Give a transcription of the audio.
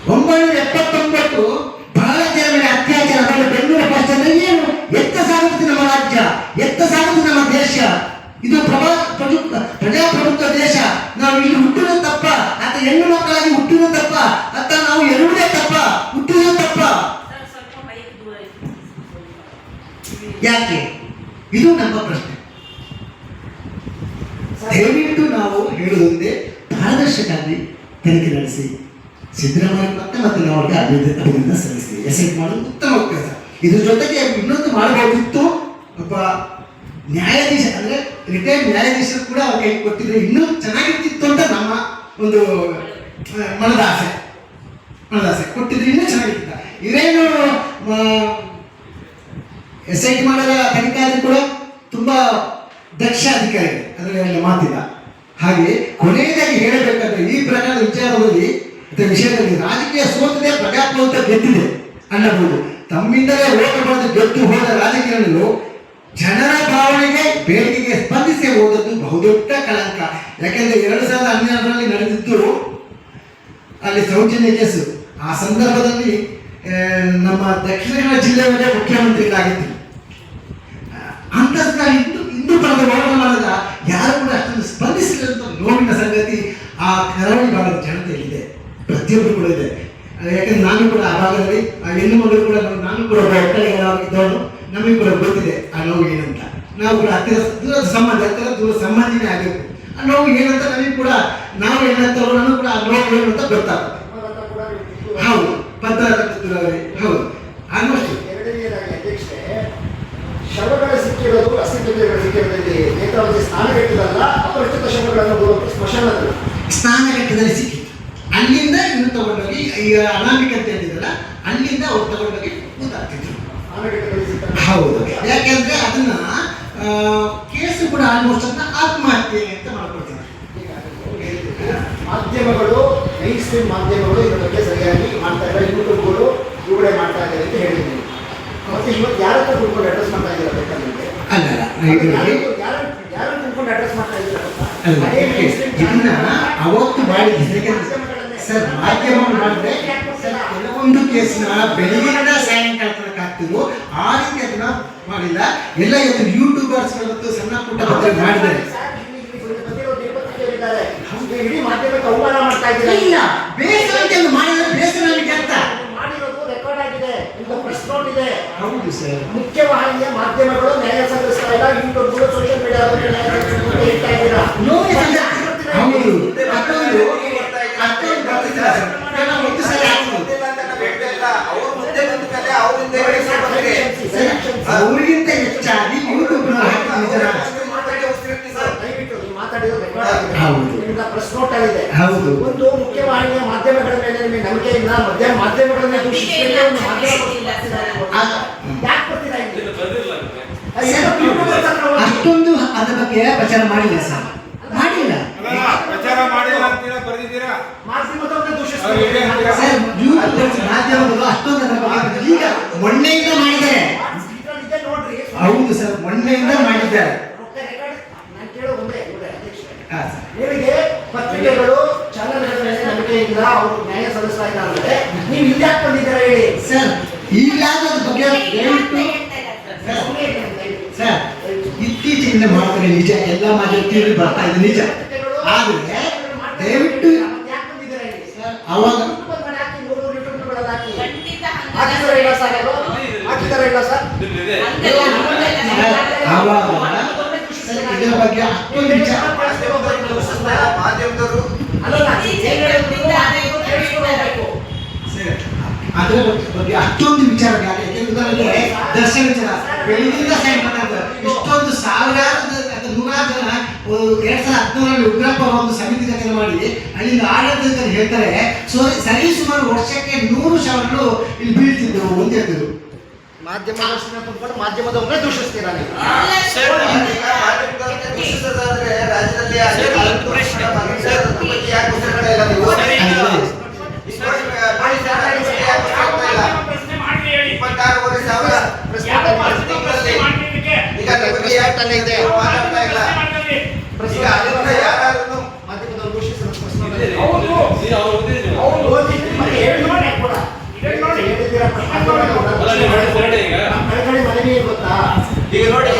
1979 ಭಾರತೀಯ ಮೇಲೆ ಅತ್ಯಾಚಾರ ಬೆಂಗಳೂರು ಪಕ್ಷದಲ್ಲಿ ಏನು ಎತ್ತ ಸಾಗುತ್ತದೆ ನಮ್ಮ ರಾಜ್ಯ, ಎತ್ತ ಸಾಗುತ್ತದೆ ನಮ್ಮ ದೇಶ. ಇದು ಪ್ರಜಾಪ್ರಭುತ್ವ ದೇಶ. ನಾವು ಇಲ್ಲಿ ಹುಟ್ಟಿದ ತಪ್ಪ ಅಥವಾ ಹೆಣ್ಣು ಮಕ್ಕಳಾಗಿ ಹುಟ್ಟಿದ ತಪ್ಪ ಅಥವಾ ನಾವು ಎರಡೇ ತಪ್ಪ ಹುಟ್ಟಿದ ತಪ್ಪ? ಯಾಕೆ? ಇದು ನಮ್ಮ ಪ್ರಶ್ನೆ. ದಯವಿಟ್ಟು ನಾವು ಹೇಳುವುದೊಂದೇ, ಪಾರದರ್ಶಕವಾಗಿ ತನಿಖೆ ನಡೆಸಿ ಸಿದ್ದರಾಮಯ್ಯ ಮತ್ತೆ ನಾವು ಅಭಿನಂದನೆ ಸಲ್ಲಿಸಿ. ಎಸ್ಐಟಿ ಮಾಡೋದು ಉತ್ತಮ ಕೆಲಸ. ಇದ್ರ ಜೊತೆಗೆ ಇನ್ನೊಂದು ಮಾಡಬಹುದಿತ್ತು. ಒಬ್ಬ ನ್ಯಾಯಾಧೀಶ ಅಂದರೆ ರಿಟೈರ್ಡ್ ನ್ಯಾಯಾಧೀಶರು ಕೂಡ ಅವ್ರ ಕೈ ಕೊಟ್ಟಿದ್ರೆ ಇನ್ನೂ ಚೆನ್ನಾಗಿರ್ತಿತ್ತು ಅಂತ ನಮ್ಮ ಒಂದು ಮನದಾಸೆ ಕೊಟ್ಟಿದ್ರೆ ಇನ್ನೂ ಚೆನ್ನಾಗಿರ್ತ. ಇವೇನು SIT ಮಾಡೋ ತನಿಖಾಧಿಕಾರಿ ಕೂಡ ತುಂಬ ದಕ್ಷ ಅಧಿಕಾರಿ, ಅದರಲ್ಲಿ ಮಾತಿಲ್ಲ. ಹಾಗೆ ಕೊನೆಯದಾಗಿ ಹೇಳಬೇಕಾದ್ರೆ ಈ ಪ್ರಕರಣದ ವಿಚಾರದಲ್ಲಿ ವಿಷಯದಲ್ಲಿ ರಾಜಕೀಯ ಸೋತಿದೆ, ಪ್ರಜಾಪ್ರಭುತ್ವ ಗೆದ್ದಿದೆ ಅನ್ನಬಹುದು. ತಮ್ಮಿಂದಲೇ ಓಟ ಪಡೆದು ಗೆದ್ದು ಹೋದ ರಾಜಕೀಯಗಳು ಜನರ ಭಾವನೆಗೆ ಬೇಡಿಕೆಗೆ ಸ್ಪಂದಿಸಿ ಹೋದದ್ದು ಬಹುದೊಡ್ಡ ಕಳಂಕ. ಯಾಕೆಂದ್ರೆ 2012ರಲ್ಲಿ ನಡೆದಿದ್ದು ಅಲ್ಲಿ ಸೌಜನ್ಯ ಕೇಸು. ಆ ಸಂದರ್ಭದಲ್ಲಿ ನಮ್ಮ ದಕ್ಷಿಣ ಕನ್ನಡ ಜಿಲ್ಲೆಯವರೇ ಮುಖ್ಯಮಂತ್ರಿಗಳಾಗಿದ್ದರು. ಅಂತ ಇಂದು ಪಡೆದ ಹೋರಾಟ ಮಾಡಿದ ಯಾರು ಕೂಡ ಅಷ್ಟೊಂದು ಸ್ಪಂದಿಸಲಿಲ್ಲ. ನೋವಿನ ಸಂಗತಿ ಆ ಕರಾವಳಿ ಭಾಗದ ಜನತೆಯಲ್ಲಿದೆ, ಪ್ರತಿಯೊಬ್ಬರು ಕೂಡ ಇದೆ. ಯಾಕಂದ್ರೆ ನಾನು ಕೂಡ ಆ ಭಾಗದಲ್ಲಿ ಹೆಣ್ಣು ಮಗಳು ಕೂಡ ನಾನು ಕೂಡ ಇದ್ದವನು, ನಮಗೆ ಕೂಡ ಗೊತ್ತಿದೆ ಆ ನೋವು ಏನಂತ. ನಾವು ಕೂಡ ದೂರದ ಸಂಬಂಧಿನೇ ಆಗಬೇಕು. ಆ ನೋವು ಏನಂತ ನಮಗೆ ಕೂಡ, ನಾವು ಏನಂತವ್ರು ನನಗೂ ಕೂಡ ಆ ನೋವು ಏನು ಅಂತ ಗೊತ್ತಾಗುತ್ತೆ. ಹೌದು, ಪತ್ರ ಹೌದು. ಆಲ್ಮೋಸ್ಟ್ ಶವಗಳ ಸಿಕ್ಕಿರೋದು ಅಸ್ಥಿತ್ವಗಳು ಸಿಕ್ಕಿರೋದ್ರಲ್ಲಿ ನೇತ್ರಾವತಿ ಸ್ನಾನಘಟ್ಟದಲ್ಲ, ಅಪರಿಚಿತ ಶವಗಳನ್ನು ಸ್ನಾನಘಟ್ಟದಲ್ಲಿ ಸಿಕ್ಕಿತ್ತು. ಅಲ್ಲಿಂದ ಇನ್ನು ತಗೊಂಡೋಗಿ ಈಗ ಅನಾಮಿಕ ಅಂತ ಹೇಳಿದ್ರಲ್ಲ, ಅಲ್ಲಿಂದ ಅವ್ರು ತಗೊಂಡೋಗಿ ಕೂತಾಗ್ತಿದ್ರು. ಹೌದು, ಯಾಕೆಂದ್ರೆ ಅದನ್ನ ಕೇಸು ಕೂಡ ಆಲ್ಮೋಸ್ಟ್ ಅಂತ ಆತ್ಮಹತ್ಯೆ ಅಂತ ಮಾಡ್ಕೊಡ್ತಿದ್ರು. ಮಾಧ್ಯಮಗಳು, ಮೈನ್ ಸ್ಟ್ರೀಮ್ ಮಾಧ್ಯಮಗಳು ಇದರ ಬಗ್ಗೆ ಸರಿಯಾಗಿ ಮಾಡ್ತಾ ಇದ್ದಾರೆ. ಯೂಟ್ಯೂಬ್ಗಳು ಇವುಗಳೇ ಮಾಡ್ತಾ ಇದ್ದಾರೆ ಅಂತ ಹೇಳಿದ್ದೀನಿ. ಮತ್ತೆ ಇವತ್ತು ಯಾರತ್ರ ಕುಡ್ಕೊಂಡು ಅಡ್ರೆಸ್ ಮಾಡ್ತಾ ಇದ್ದೀರಾ ಬೇಕಾದ್ರೆ? ಯಾರು ಕುಡ್ಕೊಂಡು ಅಡ್ರೆಸ್ ಮಾಡ್ತಾ ಇದ್ದೀರಾ? ಅವತ್ತು ಮಾಡಿದ್ರೆ ಸರ್, ಮಾಧ್ಯಮ ಮಾಡಿದ್ರೆ ಕೆಲವೊಂದು ಕೇಸ್ನ ಬೆಳಗಿನ ಸಾಯಂಕಾಲ ತನಕ ಆಗ್ತಿದ್ರು. ಆ ರೀತಿ ಅದನ್ನ ಮಾಡಿಲ್ಲ. ಎಲ್ಲ ಇವತ್ತು ಯೂಟ್ಯೂಬರ್ಸ್ ಸಣ್ಣ ಪುಟ್ಟ ಮಾಡಿದ್ದಾರೆ. ಇಡೀ ಮಾಧ್ಯಮಕ್ಕೆ ಅವಮಾನ ಮಾಡ್ತಾ ಇದ್ದೀರಾ. ಇಲ್ಲ, ಬೇಸರ ಮಾಡಿದ್ರೆ ಬೇಸರ ಅಂತ ಮಾಡಿರೋದು ರೆಕಾರ್ಡ್ ಆಗಿದೆ, ಪ್ರೆಸ್ ನೋಟ್ ಇದೆ. ಹೌದು ಸರ್. ಮುಖ್ಯವಾಹಿನಿಯ ಮಾಧ್ಯಮಗಳು ನ್ಯಾಯ ಸಂಗ್ರಹಿಸ್ತಾ ಇಲ್ಲ, ಯೂಟ್ಯೂಬ್ಗಳು ಸೋಷಿಯಲ್ ಮೀಡಿಯಾದಲ್ಲಿ ಹೇಳ್ತಾ ಇದ್ದೀರಾ. ಅವರಿಗಿಂತ ಹೆಚ್ಚಾಗಿ ಯೂಟ್ಯೂಬ್ ಪ್ರೆಸ್ ನೋಟ್ ಆಗಿದೆ. ಒಂದು ಮುಖ್ಯವಾಹಿನಿಯ ಮಾಧ್ಯಮಗಳ ಮೇಲೆ ನಿಮಗೆ ನಂಬಿಕೆ ಇಲ್ಲ, ಮಾಧ್ಯಮಗಳನ್ನ ದೂಷಿಸಿದ್ರೆ ಅಷ್ಟೊಂದು ಅದರ ಬಗ್ಗೆ ಪ್ರಚಾರ ಮಾಡಿಲ್ಲ ಸರ್, ಮಾಡಿಲ್ಲ. ಮಾಧ್ಯಮದವನ್ನ ದೂಷಿಸ್ತಾರೆ ಮಾಧ್ಯಮಗಳು ಅಷ್ಟೊಂದು ಅದರ ಬಗ್ಗೆ ಈಗ ಮೊನ್ನೆಯಿಂದ ಮಾಡಿದ್ದಾರೆ. ಹೌದು ಸರ್, ಮೊನ್ನೆಯಿಂದ ಮಾಡಿದ್ದಾರೆ. ನಿಮಗೆ ಪತ್ರಿಕೆಗಳು ಚಾನಲ್ಗಳ ಮೇಲೆ ನಂಬಿಕೆ ಇಲ್ಲ, ಅವರು ನ್ಯಾಯ ಸಲ್ಲಿಸ್ತಾ ಇಲ್ಲ ಅಂದ್ರೆ ನೀವು ಇಲ್ಲಿ ಯಾಕೆ ಬಂದಿದ್ದೀರಾ ಹೇಳಿ ಸರ್. ಈಗ ಅದ್ರ ಬಗ್ಗೆ ಸರ್ ಇತ್ತೀಚೆಗಿಂದ ಮಾಡ್ತಾರೆ ನಿಜ, ಎಲ್ಲ ಮಾಧ್ಯಮ ಬರ್ತಾ ಇದೆ ನಿಜ. ಆದ್ರೆ ದಯವಿಟ್ಟು ಅವಾಗ ಇದರ ಬಗ್ಗೆ ಅಷ್ಟೊಂದು ವಿಚಾರ ಮಾಧ್ಯಮದವರು ಅದರ ಬಗ್ಗೆ ಅಷ್ಟೊಂದು ವಿಚಾರ. ಯಾಕೆಂದ್ರೆ ದರ್ಶನ ವಿಚಾರ ಬೆಳಗಿಂದ ಸಾಯಂಕಾಲ ಇಷ್ಟೊಂದು ಸಾವಿರಾರು ನೂರಾರು ಜನ 2014ರಲ್ಲಿ ಉಗ್ರಪ್ಪ ಒಂದು ಸಮಿತಿ ರಚನೆ ಮಾಡಿ ಅಲ್ಲಿಂದ ಆಡಳಿತ ಹೇಳ್ತಾರೆ, ಸರಿ ಸುಮಾರು ವರ್ಷಕ್ಕೆ 100 ಶವಗಳು ಇಲ್ಲಿ ಬೀಳ್ತಿದ್ದವು ಅಂತ ಹೇಳ್ತಿದ್ರು. ಮಾಧ್ಯಮ ಮಾಧ್ಯಮದವನ್ನೇ ದೂಷಿಸ್ತೀರಾ ನೀವು? ಮಾಧ್ಯಮದವರು ದೂಷಿಸಿದ ನೋಡಿ